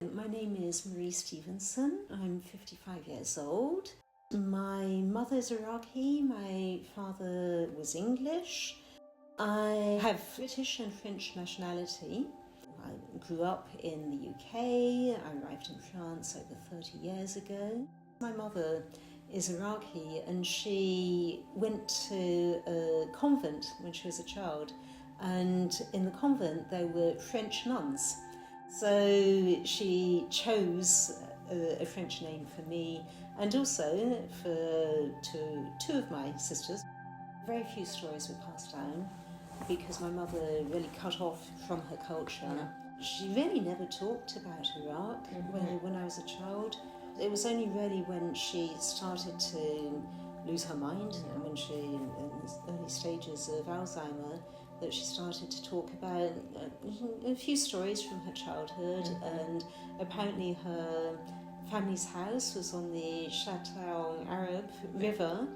My name is Mahé-Stephenson. I'm 55 years old. My mother's Iraqi, my father was English. I have British and French nationality. I grew up in the UK. I arrived in France over 30 years ago. My mother is Iraqi and she went to a convent when she was a child, and in the convent there were French nuns. So she chose a French name for me and also for two of my sisters. Very few stories were passed down because my mother really cut off from her culture. She really never talked about Iraq when I was a child. It was only really when she started to lose her mind and when she, in the early stages of Alzheimer, that she started to talk about a few stories from her childhood, and apparently her family's house was on the Chateau Arab River,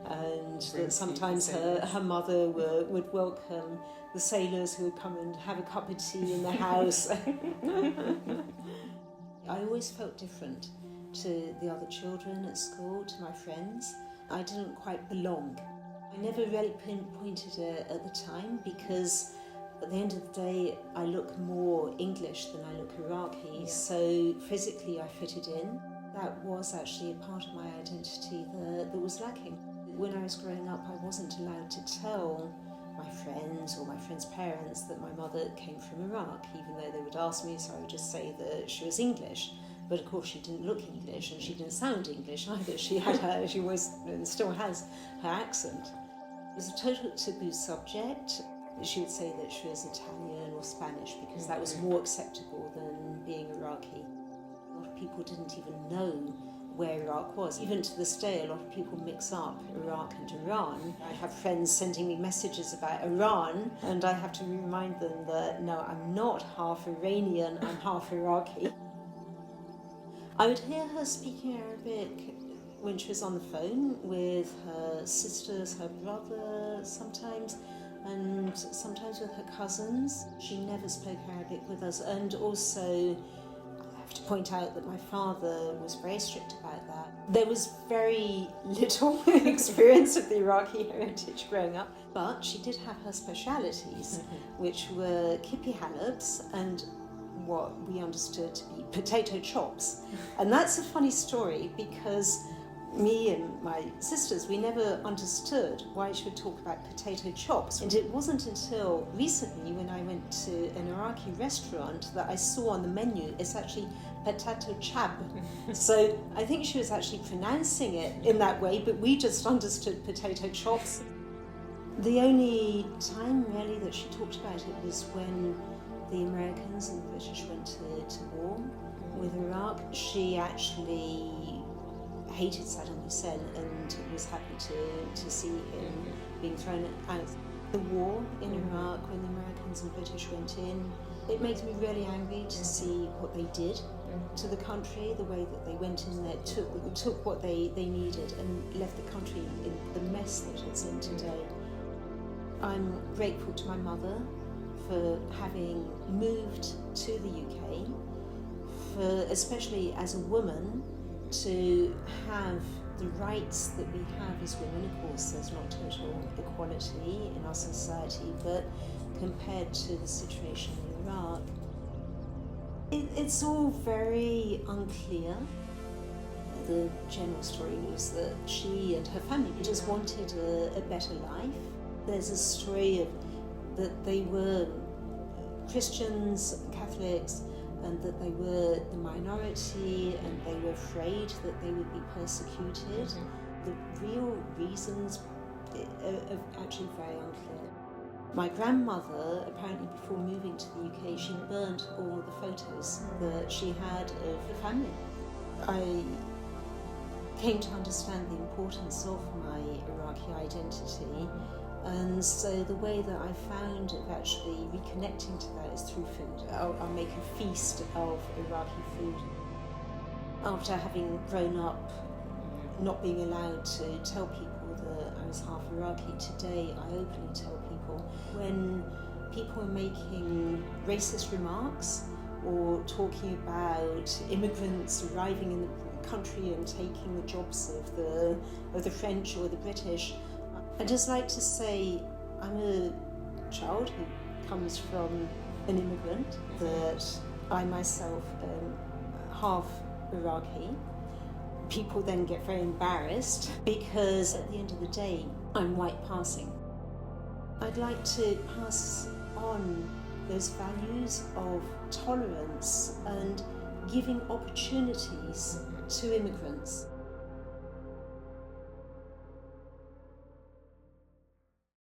and that sometimes her mother would welcome the sailors who would come and have a cup of tea in the house. I always felt different to the other children at school, to my friends. I didn't quite belong. I never really pinpointed it at the time because at the end of the day I look more English than I look Iraqi, so physically I fitted in. That was actually a part of my identity that was lacking. When I was growing up I wasn't allowed to tell my friends or my friends' parents that my mother came from Iraq, even though they would ask me, so I would just say that she was English. But of course she didn't look English and she didn't sound English either. She always still has her accent. It was a total taboo subject. She would say that she was Italian or Spanish because that was more acceptable than being Iraqi. A lot of people didn't even know where Iraq was. Even to this day, a lot of people mix up Iraq and Iran. I have friends sending me messages about Iran, and I have to remind them that no, I'm not half Iranian, I'm half Iraqi. I would hear her speaking Arabic when she was on the phone with her sisters, her brother sometimes, and sometimes with her cousins. She never spoke Arabic with us, and also I have to point out that my father was very strict about that. There was very little experience of the Iraqi heritage growing up, but she did have her specialities, which were kippy halibs and what we understood to be potato chops. And that's a funny story because me and my sisters, we never understood why she would talk about potato chops. And it wasn't until recently when I went to an Iraqi restaurant that I saw on the menu, it's actually potato chab. So I think she was actually pronouncing it in that way, but we just understood potato chops. The only time really that she talked about it was when the Americans and the British went to war with Iraq. She actually hated Saddam Hussein and was happy to see him being thrown out. The war in Iraq, when the Americans and British went in, it makes me really angry to see what they did to the country, the way that they went in there, took what they needed and left the country in the mess that it's in today. I'm grateful to my mother for having moved to the UK, for especially as a woman to have the rights that we have as women. Of course, there's not total equality in our society, but compared to the situation in Iraq, it's all very unclear. The general story was that she and her family just wanted a better life. There's a story of that they were Christians, Catholics, and that they were the minority and they were afraid that they would be persecuted. The real reasons are actually very unclear. My grandmother, apparently before moving to the UK, she burnt all the photos that she had of the family. I came to understand the importance of my Iraqi identity. And so the way that I found of actually reconnecting to that is through food. I'll make a feast of Iraqi food. After having grown up, not being allowed to tell people that I was half Iraqi, today I openly tell people. When people are making racist remarks or talking about immigrants arriving in the country and taking the jobs of the French or the British. I just like to say I'm a child who comes from an immigrant, that I myself am half Iraqi. People then get very embarrassed because at the end of the day I'm white passing. I'd like to pass on those values of tolerance and giving opportunities to immigrants.